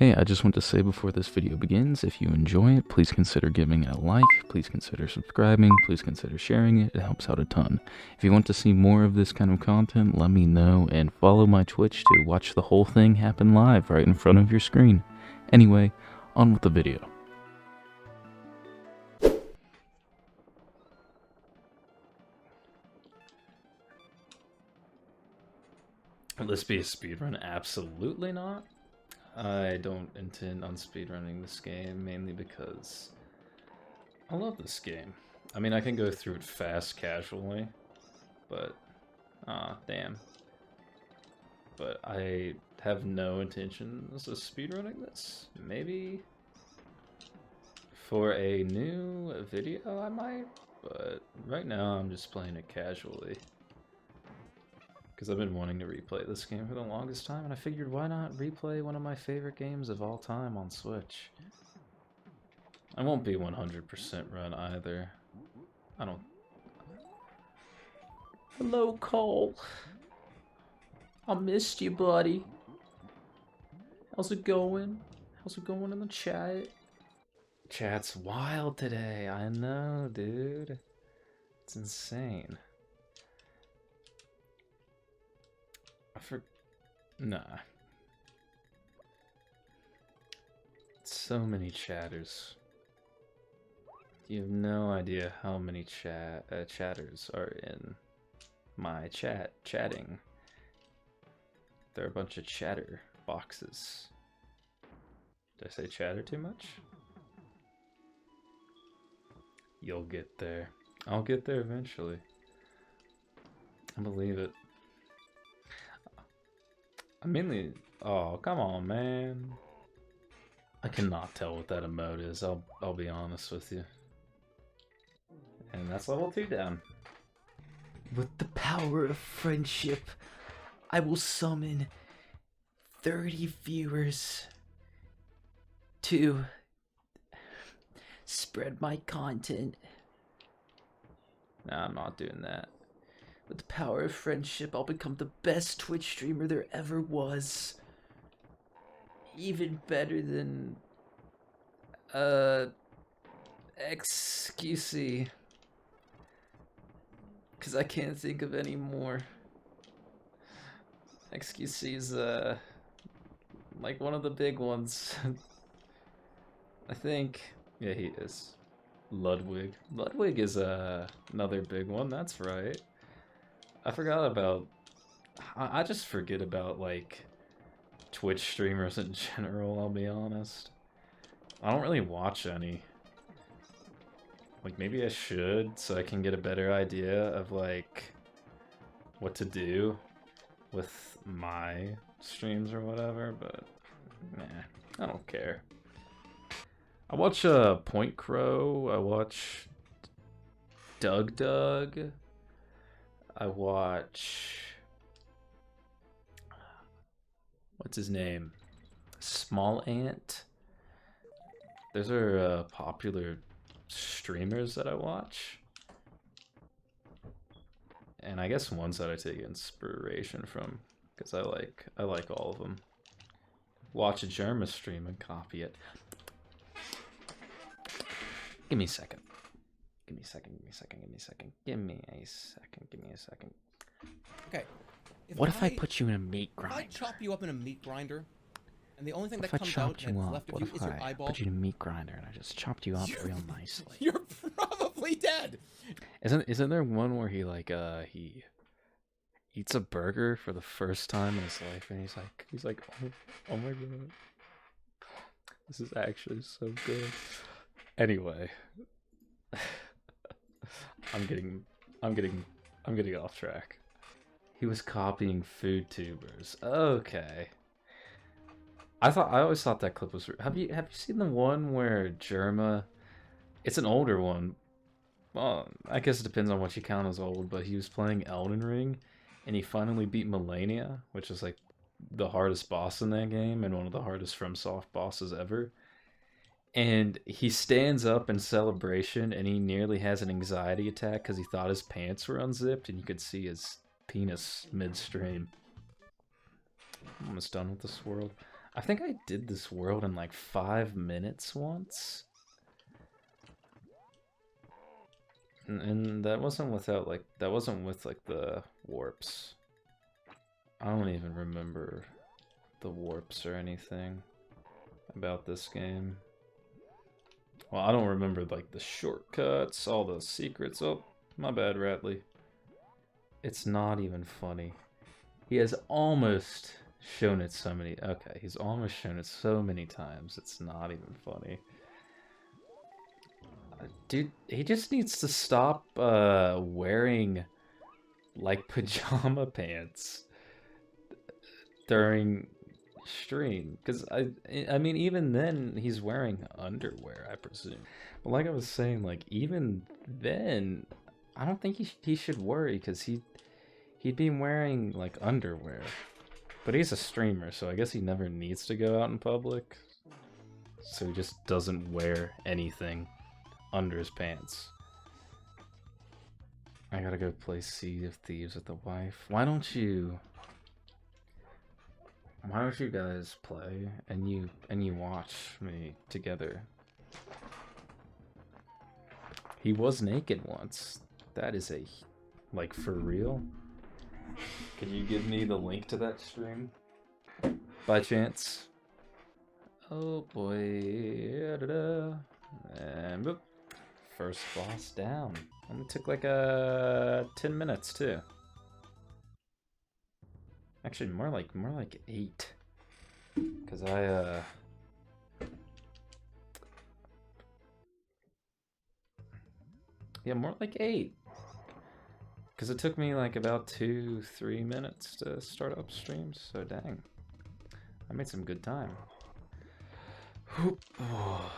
Hey, I just want to say before this video begins, if you enjoy it, please consider giving it a like, please consider subscribing, please consider sharing it, it helps out a ton. If you want to see more of this kind of content, let me know, and follow my Twitch to watch the whole thing happen live right in front of your screen. Anyway, on with the video. Will this be a speedrun? Absolutely not. I don't intend on speedrunning this game, mainly because I love this game. I mean, I can go through it fast, casually, but, damn. But I have no intentions of speedrunning this. Maybe for a new video I might, but right now I'm just playing it casually. Because I've been wanting to replay this game for the longest time, and I figured why not replay one of my favorite games of all time on Switch. I won't be 100% run either. I don't... Hello, Cole. I missed you, buddy. How's it going? How's it going in the chat? Chat's wild today, I know, dude. It's insane. Nah. So many chatters. You have no idea how many chatters are in my chatting. There are a bunch of chatter boxes. Did I say chatter too much? You'll get there. I'll get there eventually. I believe it. I mainly... Oh, come on, man. I cannot tell what that emote is, I'll be honest with you. And that's level 2 down. With the power of friendship, I will summon 30 viewers to spread my content. Nah, I'm not doing that. With the power of friendship, I'll become the best Twitch streamer there ever was. Even better than XQC. Cause I can't think of any more. XQC's like one of the big ones. I think. Yeah, he is. Ludwig. Ludwig is another big one, that's right. I forgot about... I just forget about, like, Twitch streamers in general, I'll be honest. I don't really watch any. Like, maybe I should, so I can get a better idea of, like, what to do with my streams or whatever, but, nah, I don't care. I watch, Point Crow, I watch Doug. I watch... What's his name? Small Ant. Those are popular streamers that I watch. And I guess ones that I take inspiration from, because I like all of them. Watch a Germa stream and copy it. Give me a second. Give me a second. Okay. What if I put you in a meat If I grinder? chop you up in a meat grinder, and the only thing What that if I comes out chopped you that's up? left of What you if is your I eyeball, put you in a meat grinder and I just chopped you up real nicely? you're probably dead. Isn't there one where he he eats a burger for the first time in his life and he's like oh my god, this is actually so good. Anyway, I'm getting off track. He was copying food tubers. Okay. I always thought that clip was... Have you seen the one where Germa... It's an older one. Well, I guess it depends on what you count as old, but he was playing Elden Ring, and he finally beat Melania, which is like the hardest boss in that game, and one of the hardest FromSoft bosses ever. And he stands up in celebration, and he nearly has an anxiety attack because he thought his pants were unzipped, and you could see his penis midstream. I'm almost done with this world. I think I did this world in like 5 minutes once. And that wasn't without like, that wasn't with like the warps. I don't even remember the warps or anything about this game. Well, I don't remember like the shortcuts, all the secrets. Oh, my bad, Ratley. It's not even funny. He has almost shown it so many. Okay, he's almost shown it so many times. It's not even funny. Dude, he just needs to stop wearing like pajama pants during stream, because I mean, even then he's wearing underwear, I presume. But like I was saying, like even then, I don't think he should worry, because he'd be wearing like underwear. But he's a streamer, so I guess he never needs to go out in public, so he just doesn't wear anything under his pants. I gotta go play Sea of Thieves with the wife. Why don't you guys play and you watch me together? He was naked once. That is a, like, for real? Could you give me the link to that stream by chance? Oh boy. Da-da-da. And boop. First boss down. Only took like 10 minutes too. Actually, more like 8. Cause yeah, more like 8. Cause it took me like about 2-3 minutes to start up streams. So dang, I made some good time. Oh.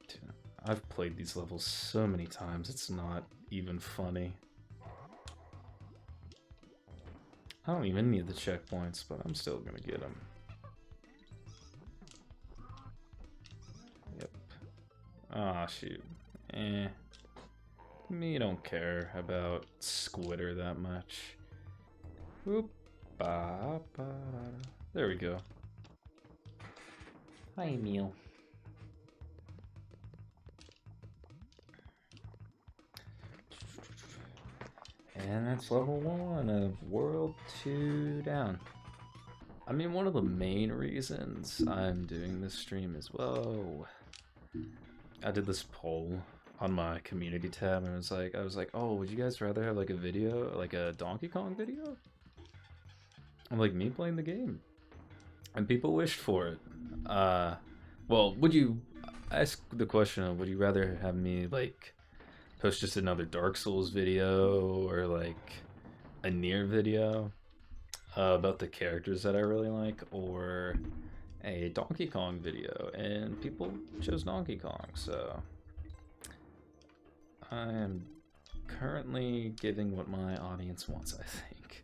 Dude, I've played these levels so many times, it's not even funny. I don't even need the checkpoints, but I'm still gonna get them. Yep. Ah, shoot. Me don't care about Squitter that much. Oop. Ba, ba, there we go. Hi, Emil. And that's level 1 of World 2 down. I mean, one of the main reasons I'm doing this stream is, well, I did this poll on my community tab, and I was like, oh, would you guys rather have like a video, like a Donkey Kong video? Of like me playing the game. And people wished for it. Well, would you ask the question of, would you rather have me like post just another Dark Souls video or like a Nier video about the characters that I really like, or a Donkey Kong video? And people chose Donkey Kong, so I am currently giving what my audience wants, I think.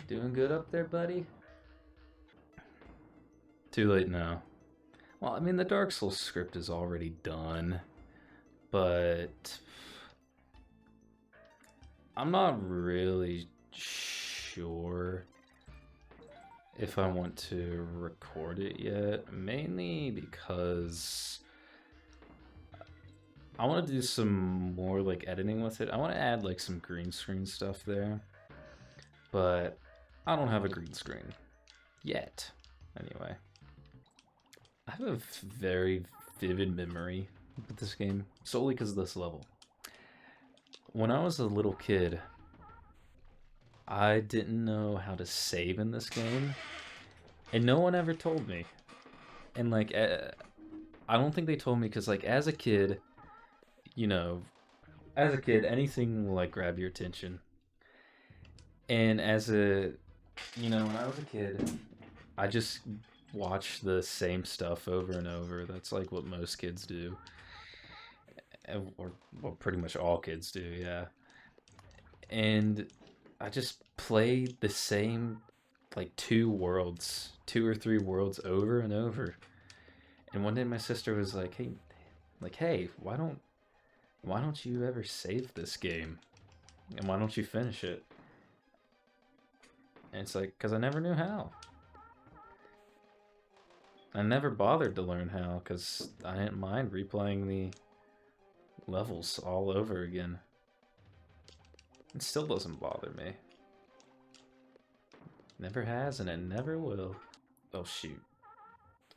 Doing good up there, buddy? Too late now. Well, I mean, the Dark Souls script is already done, but I'm not really sure if I want to record it yet, mainly because I want to do some more like editing with it. I want to add like some green screen stuff there, but I don't have a green screen yet. Anyway, I have a very vivid memory with this game, solely because of this level. When I was a little kid, I didn't know how to save in this game, and no one ever told me. And like, I don't think they told me because like as a kid, you know, anything will like grab your attention. And as a, when I was a kid, I just watched the same stuff over and over. That's like what most kids do. Or well, pretty much all kids do, yeah. And I just played the same like 2 or 3 worlds over and over. And one day my sister was like, hey, why don't you ever save this game? And why don't you finish it? And it's like, because I never knew how. I never bothered to learn how, because I didn't mind replaying the levels all over again. It still doesn't bother me. Never has, and it never will. Oh, shoot.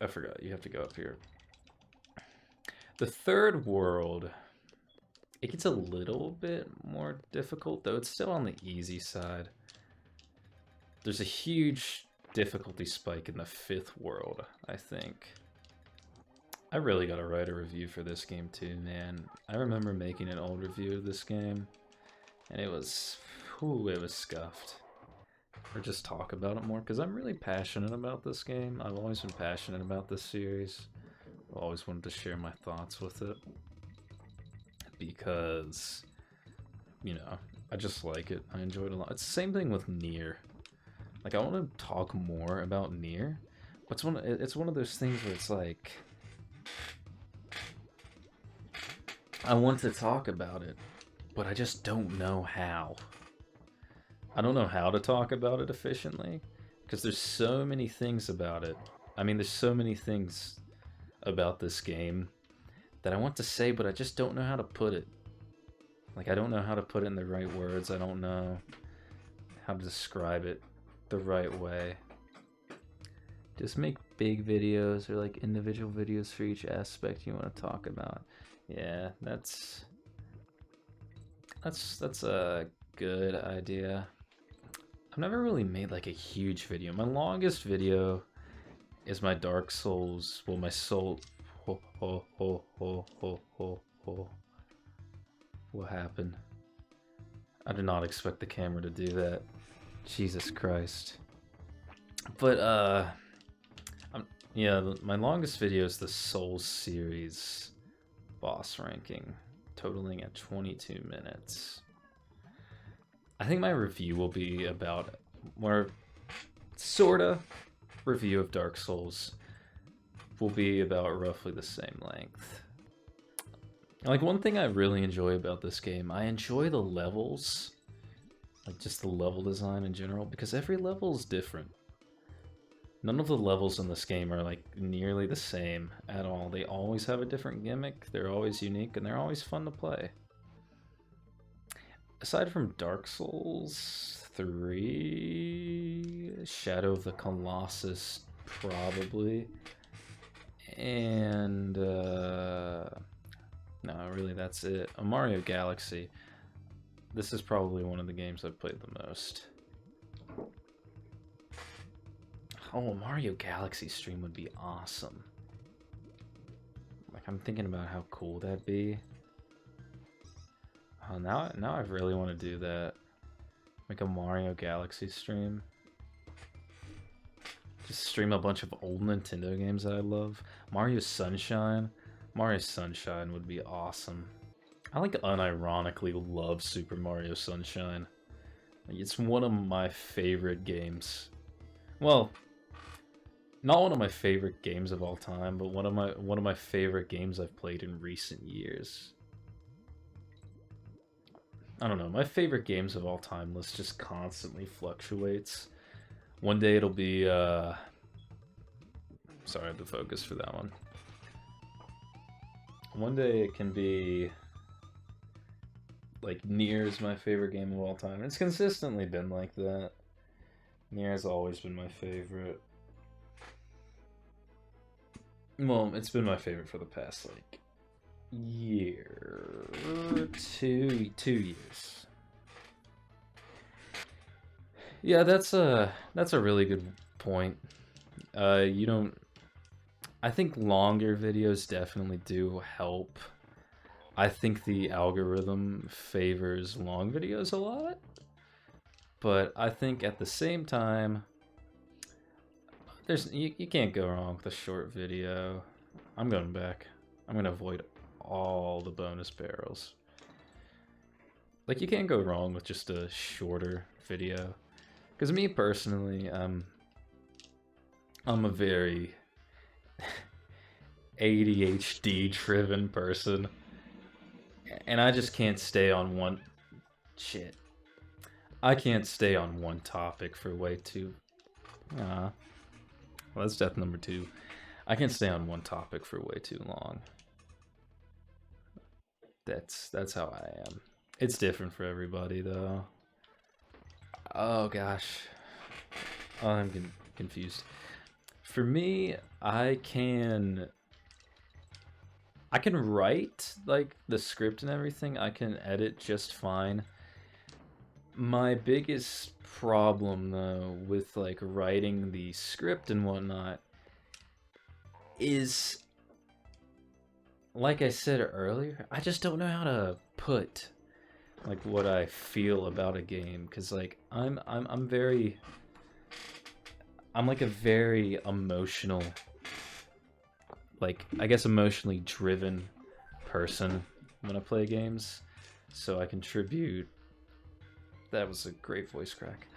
I forgot, you have to go up here. The third world, it gets a little bit more difficult, though it's still on the easy side. There's a huge difficulty spike in the fifth world, I think. I really gotta write a review for this game too, man. I remember making an old review of this game, and it was, whew, it was scuffed. Or just talk about it more, because I'm really passionate about this game. I've always been passionate about this series. I've always wanted to share my thoughts with it. Because, you know, I just like it. I enjoy it a lot. It's the same thing with Nier. Like, I want to talk more about Nier, but it's one of those things where it's like, I want to talk about it, but I just don't know how. I don't know how to talk about it efficiently, because there's so many things about it. I mean, there's so many things about this game that I want to say, but I just don't know how to put it. Like, I don't know how to put it in the right words. I don't know how to describe it the right way. Just make big videos or like individual videos for each aspect you want to talk about. Yeah, that's a good idea. I've never really made like a huge video. My longest video is my Dark Souls. Well, my soul. What happened? I did not expect the camera to do that. Jesus Christ. But yeah, my longest video is the Souls series boss ranking, totaling at 22 minutes. I think my review will be about more sorta review of Dark Souls will be about roughly the same length. Like, one thing I really enjoy about this game, I enjoy the levels, like just the level design in general, because every level is different. None of the levels in this game are like nearly the same at all. They always have a different gimmick, they're always unique, and they're always fun to play. Aside from Dark Souls 3, Shadow of the Colossus, probably, and no, really that's it. Mario Galaxy. This is probably one of the games I've played the most. Oh, a Mario Galaxy stream would be awesome. Like, I'm thinking about how cool that'd be. Oh, now I really want to do that. Make a Mario Galaxy stream. Just stream a bunch of old Nintendo games that I love. Mario Sunshine. Mario Sunshine would be awesome. I like unironically love Super Mario Sunshine. Like, it's one of my favorite games. Well, not one of my favorite games of all time, but one of my favorite games I've played in recent years. I don't know, my favorite games of all time list just constantly fluctuates. One day it'll be sorry, I have to focus for that one. One day it can be like Nier is my favorite game of all time. It's consistently been like that. Nier has always been my favorite. Well, it's been my favorite for the past like year, two years. Yeah, that's a really good point. You don't. I think longer videos definitely do help. I think the algorithm favors long videos a lot, but I think at the same time, you can't go wrong with a short video. I'm going back. I'm gonna avoid all the bonus barrels. Like, you can't go wrong with just a shorter video. Because me personally, I'm a very ADHD driven person, and I just can't stay on one shit. I can't stay on one topic for way too. Well, that's death number 2. I can't stay on one topic for way too long. That's how I am. It's different for everybody though. Oh gosh, I'm confused. For me, I can write like the script and everything. I can edit just fine. My biggest problem though with like writing the script and whatnot is, like I said earlier, I just don't know how to put like what I feel about a game, because like I'm like a very emotional, like I guess emotionally driven person when I play games, so I contribute. That was a great voice crack.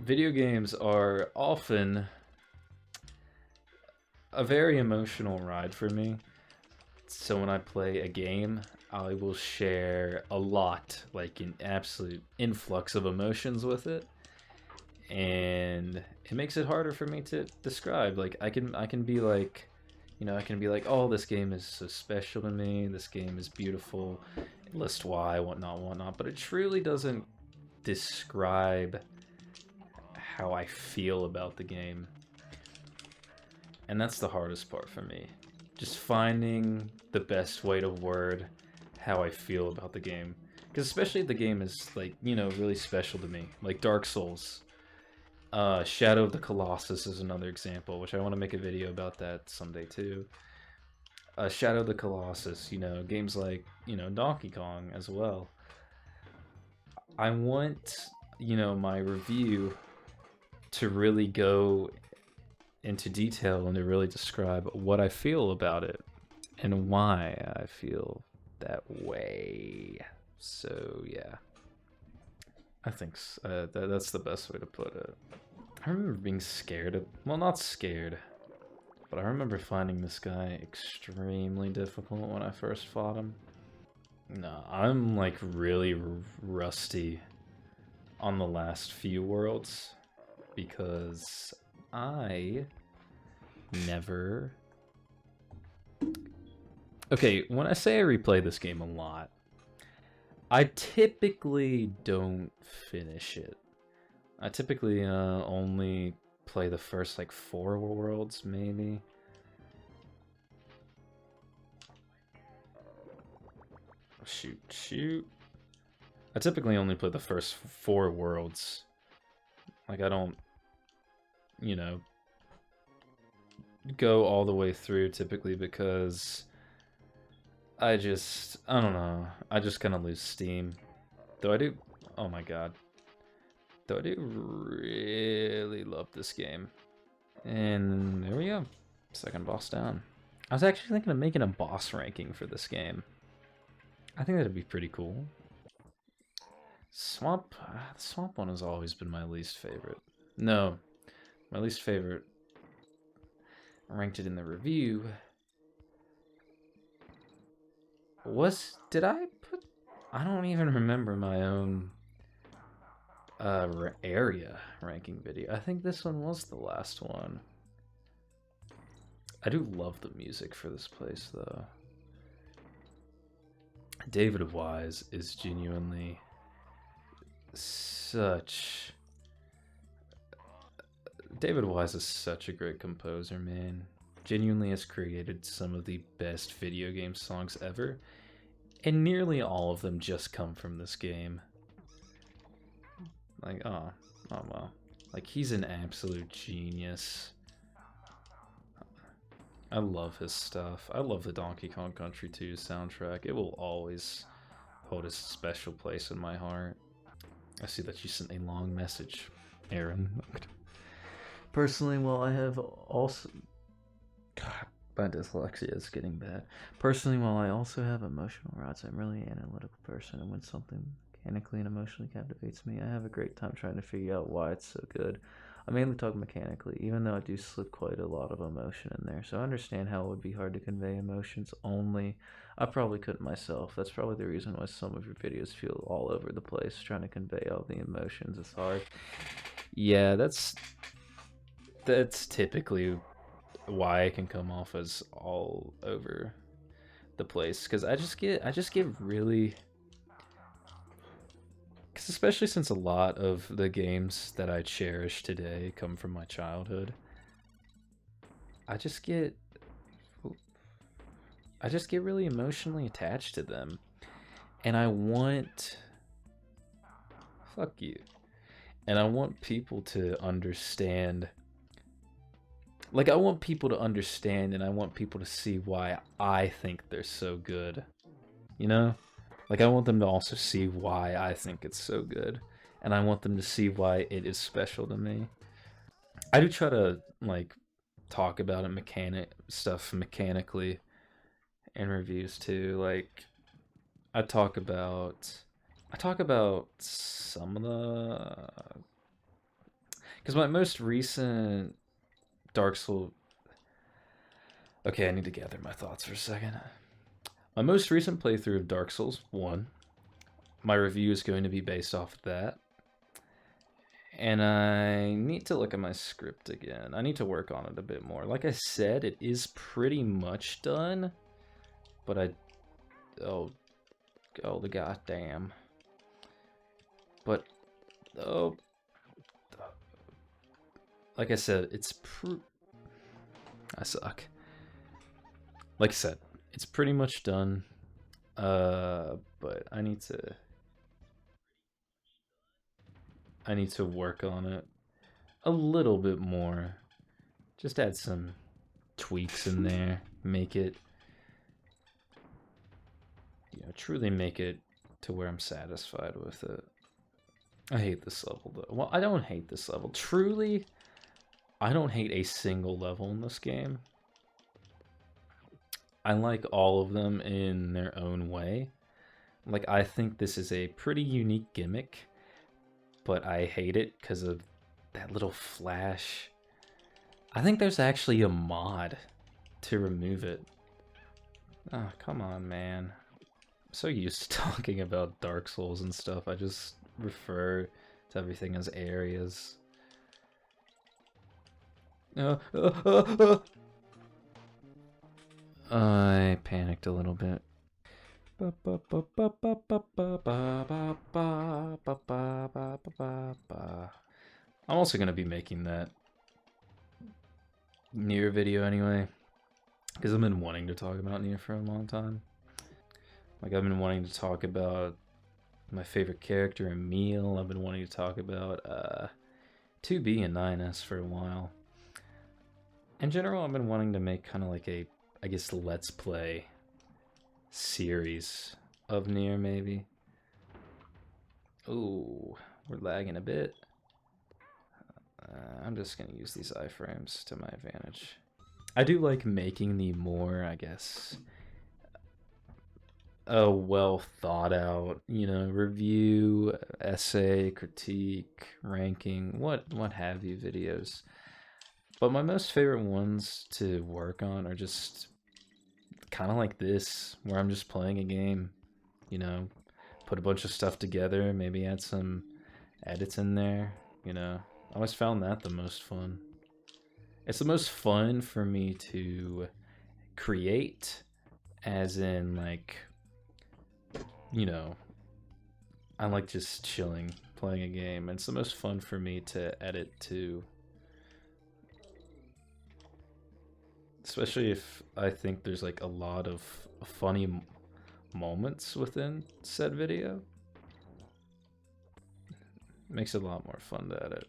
Video games are often a very emotional ride for me. So when I play a game, I will share a lot, like an absolute influx of emotions with it. And it makes it harder for me to describe. Like I can be like, I can be like, oh, this game is so special to me, this game is beautiful, list why, whatnot, but it truly doesn't describe how I feel about the game. And that's the hardest part for me. Just finding the best way to word how I feel about the game. Because especially if the game is, like, really special to me. Like Dark Souls. Shadow of the Colossus is another example, which I want to make a video about that someday too. Shadow of the Colossus, games like, Donkey Kong as well. I want, my review to really go into detail and to really describe what I feel about it and why I feel that way. So yeah, I think that's the best way to put it. I remember being scared of, well, not scared, but I remember finding this guy extremely difficult when I first fought him. No, I'm like really rusty on the last few worlds because I never... Okay, when I say I replay this game a lot, I typically don't finish it. I typically only play the first like 4 worlds, maybe. Shoot. I typically only play the first 4 worlds. Like, I don't, go all the way through typically because I don't know. I just kind of lose steam. Though I do, oh my god. Though I do really love this game. And there we go. Second boss down. I was actually thinking of making a boss ranking for this game. I think that'd be pretty cool. The swamp one has always been my least favorite. No, my least favorite. I ranked it in the review. Did I put... I don't even remember my own area ranking video. I think this one was the last one. I do love the music for this place though. David Wise is genuinely such... David Wise is such a great composer, man. Genuinely has created some of the best video game songs ever, and nearly all of them just come from this game. Like, oh well. Like, he's an absolute genius. I love his stuff. I love the Donkey Kong Country 2 soundtrack. It will always hold a special place in my heart. I see that you sent a long message, Aaron. Personally, while I have also... God, my dyslexia is getting bad. Personally, while I also have emotional routes, I'm really an analytical person, and when something mechanically and emotionally captivates me, I have a great time trying to figure out why it's so good. I mainly talk mechanically, even though I do slip quite a lot of emotion in there. So I understand how it would be hard to convey emotions only. I probably couldn't myself. That's probably the reason why some of your videos feel all over the place. Trying to convey all the emotions is hard. Yeah, that's typically why I can come off as all over the place, because I just get really, because especially since a lot of the games that I cherish today come from my childhood, I just get really emotionally attached to them, and I want, fuck you, and I want people to understand. Like, I want people to understand, and I want people to see why I think they're so good. You know? Like, I want them to also see why I think it's so good. And I want them to see why it is special to me. I do try to, like, talk about stuff mechanically in reviews, too. Like, I talk about some of the... Because my most recent Dark Souls... Okay, I need to gather my thoughts for a second. My most recent playthrough of Dark Souls 1, my review is going to be based off of that. And I need to look at my script again. I need to work on it a bit more. Like I said, it is pretty much done. But oh, the goddamn. But, oh. Like I said, I suck. Like I said, it's pretty much done. But I need to work on it a little bit more. Just add some tweaks in there. Make it, truly make it to where I'm satisfied with it. I hate this level, though. Well, I don't hate this level. Truly, I don't hate a single level in this game. I like all of them in their own way. Like, I think this is a pretty unique gimmick, but I hate it because of that little flash. I think there's actually a mod to remove it. Oh, come on, man. I'm so used to talking about Dark Souls and stuff, I just refer to everything as areas. I panicked a little bit. I'm also going to be making that Nier video anyway, because I've been wanting to talk about Nier for a long time. Like, I've been wanting to talk about my favorite character, Emil. I've been wanting to talk about 2B and 9S for a while. In general, I've been wanting to make kind of like a, I guess, Let's Play series of Nier, maybe. Ooh, we're lagging a bit. I'm just going to use these iframes to my advantage. I do like making the more, I guess, a well thought out, review, essay, critique, ranking, what have you videos. But my most favorite ones to work on are just kind of like this, where I'm just playing a game, put a bunch of stuff together, maybe add some edits in there, I always found that the most fun. It's the most fun for me to create, as in, like, I like just chilling, playing a game. It's the most fun for me to edit too. Especially if I think there's like a lot of funny moments within said video. It makes it a lot more fun to edit.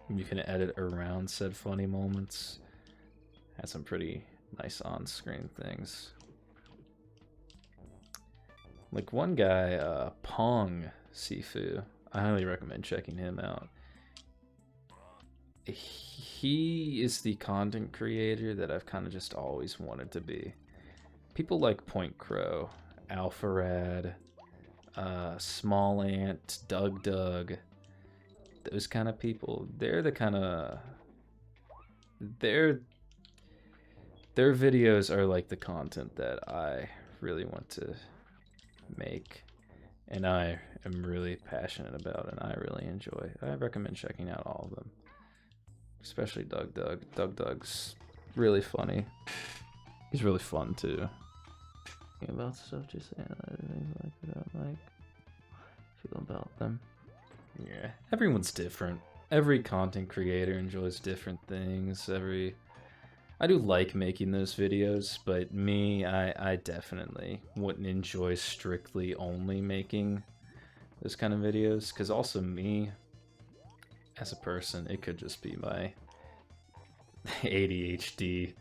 You can edit around said funny moments. Had some pretty nice on-screen things. Like one guy, Pong Sifu, I highly recommend checking him out. He is the content creator that I've kind of just always wanted to be. People like Point Crow, Alpharad, Small Ant, Doug, those kind of people, they're the kind of their videos are like the content that I really want to make, and I am really passionate about, and I really enjoy. I recommend checking out all of them, especially Doug Doug. Doug Doug's really funny. He's really fun too. About stuff, just saying things like that, like feel about them. Yeah, everyone's different. Every content creator enjoys different things. I do like making those videos, but me, I definitely wouldn't enjoy strictly only making those kind of videos, because also me, as a person, it could just be my ADHD,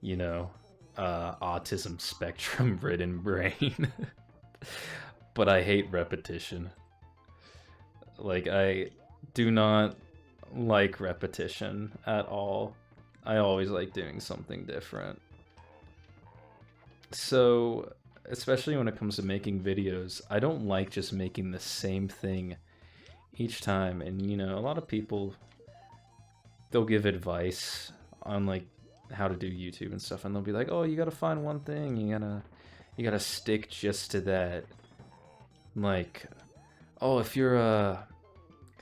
you know, autism spectrum ridden brain. But I hate repetition. Like, I do not like repetition at all. I always like doing something different. So, especially when it comes to making videos, I don't like just making the same thing each time. And, you know, a lot of people, they'll give advice on, like, how to do YouTube and stuff, and they'll be like, oh, you gotta find one thing, you gotta stick just to that. Like, oh, if you're,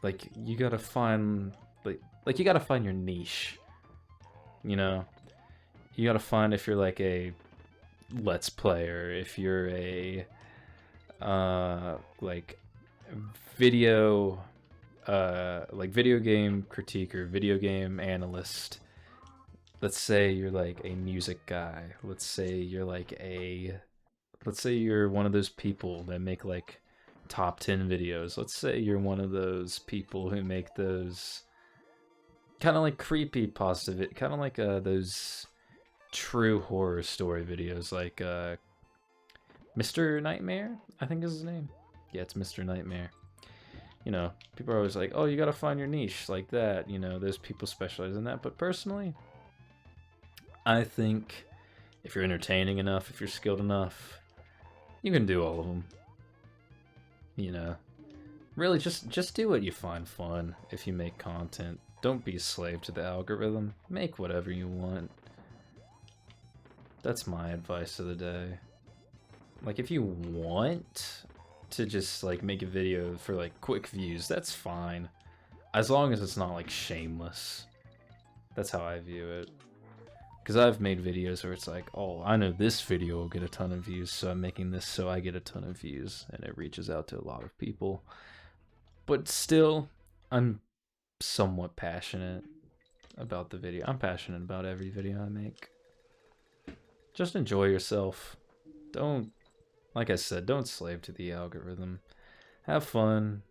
like, you gotta find, like you gotta find your niche. You know, you gotta find if you're like a let's player, if you're a like video game critiquer, video game analyst. Let's say you're like a music guy. Let's say you're one of those people that make like top 10 videos. Let's say you're one of those people who make those kind of like creepy positive, kind of like those true horror story videos, like Mr. Nightmare, I think is his name. Yeah, it's Mr. Nightmare. You know, people are always like, oh, you gotta find your niche like that. You know, those people specialize in that. But personally, I think if you're entertaining enough, if you're skilled enough, you can do all of them. You know, really just do what you find fun. If you make content, don't be a slave to the algorithm. Make whatever you want. That's my advice of the day. Like, if you want to just like make a video for like quick views, that's fine, as long as it's not like shameless. That's how I view it. Because I've made videos where it's like, oh, I know this video will get a ton of views, so I'm making this so I get a ton of views, and it reaches out to a lot of people. But still, I'm somewhat passionate about the video. I'm passionate about every video I make. Just enjoy yourself. Don't, like I said, don't slave to the algorithm. Have fun.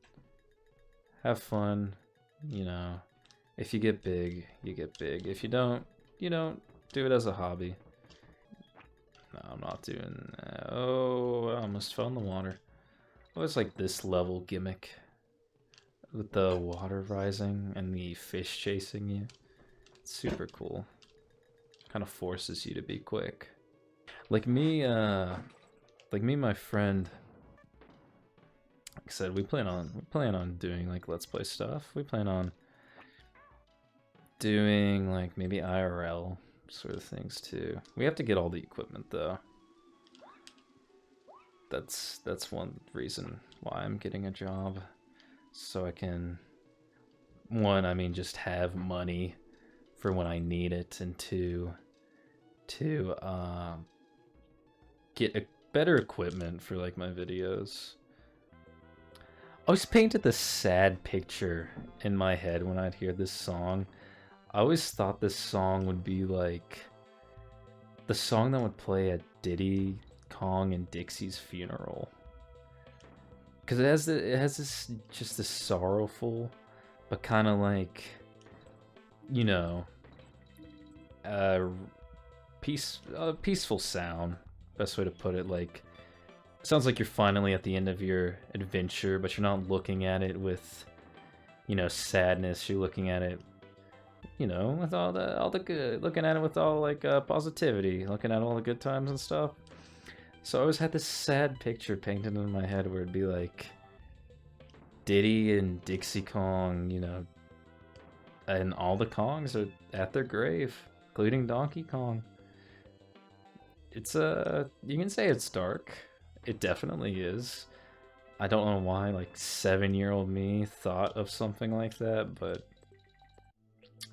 Have fun. You know, if you get big, you get big. If you don't, you don't. Do it as a hobby. No, I'm not doing that. Oh, I almost fell in the water. Oh, it's like this level gimmick with the water rising and the fish chasing you. It's super cool. Kind of forces you to be quick. Like me, my friend. Like I said, we plan on doing like let's play stuff. We plan on doing like maybe IRL sort of things too. We have to get all the equipment though. That's one reason why I'm getting a job, so I can, one, I mean, just have money for when I need it, and two, to get a better equipment for like my videos. I always painted this sad picture in my head when I'd hear this song. I always thought this song would be like the song that would play at Diddy Kong and Dixie's funeral, because it has this just this sorrowful, but kind of like, you know, peaceful sound. Best way to put it. Like, sounds like you're finally at the end of your adventure, but you're not looking at it with, you know, sadness. You're looking at it, you know, with all the good, looking at it with all like positivity, looking at all the good times and stuff. So I always had this sad picture painted in my head where it'd be like, Diddy and Dixie Kong, and all the Kongs are at their grave, including Donkey Kong. It's you can say it's dark. It definitely is. I don't know why, like, 7-year-old me thought of something like that, but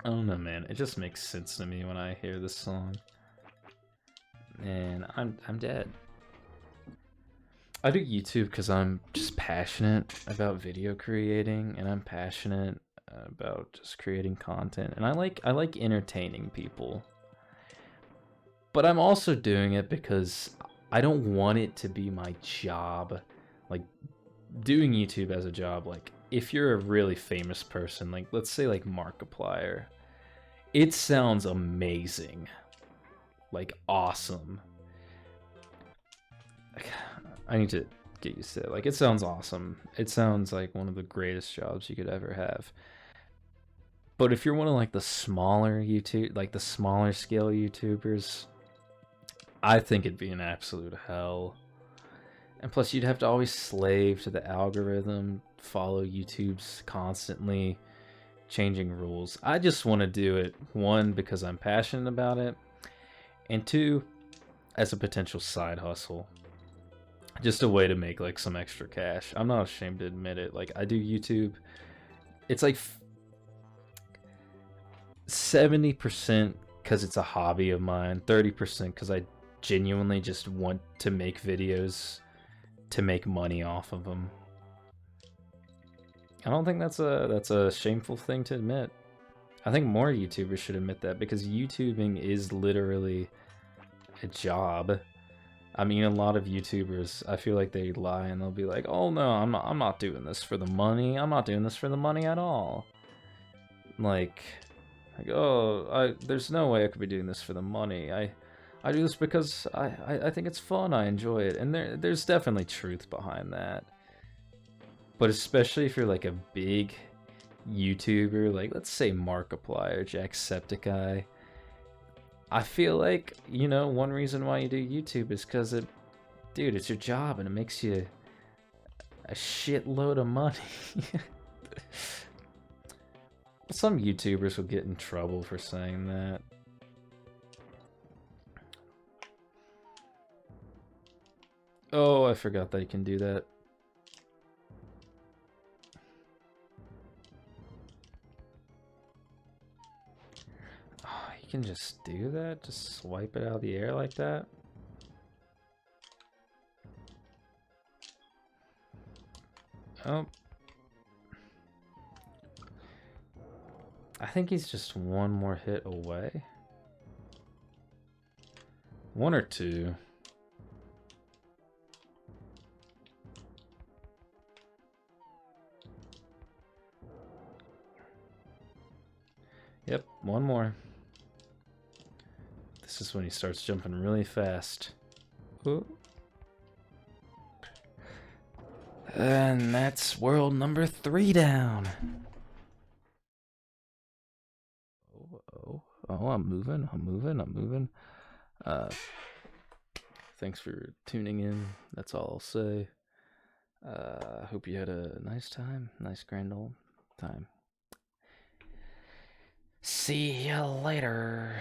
I don't know, man. It just makes sense to me when I hear this song. And I'm dead. I do YouTube because I'm just passionate about video creating, and I'm passionate about just creating content, and I like entertaining people. But I'm also doing it because I don't want it to be my job. Like, doing YouTube as a job, like, if you're a really famous person, like, let's say, like, Markiplier, it sounds amazing. Like, awesome. I need to get used to it. Like, it sounds awesome. It sounds like one of the greatest jobs you could ever have. But if you're one of, like, the smaller YouTube, like, the smaller scale YouTubers, I think it'd be an absolute hell. And plus, you'd have to always slave to the algorithm, follow YouTube's constantly changing rules. I just want to do it, one, because I'm passionate about it, and two, as a potential side hustle. Just a way to make, like, some extra cash. I'm not ashamed to admit it. Like, I do YouTube. It's like 70% because it's a hobby of mine, 30% because I genuinely just want to make videos to make money off of them. I don't think that's a shameful thing to admit. I think more YouTubers should admit that, because YouTubing is literally a job. I mean, a lot of YouTubers, I feel like they lie and they'll be like, "Oh no, I'm not doing this for the money. I'm not doing this for the money at all." Like, oh, there's no way I could be doing this for the money. I do this because I think it's fun. I enjoy it, and there's definitely truth behind that. But especially if you're like a big YouTuber, like, let's say Markiplier, Jacksepticeye, I feel like, one reason why you do YouTube is because dude, it's your job and it makes you a shitload of money. Some YouTubers will get in trouble for saying that. Oh, I forgot that you can do that. Oh, you can just do that? Just swipe it out of the air like that? Oh. I think he's just one more hit away. One or two. Yep, one more. This is when he starts jumping really fast. Ooh. And that's world number 3 down. Oh, I'm moving. Thanks for tuning in. That's all I'll say. Hope you had a nice time. Nice grand old time. See ya later.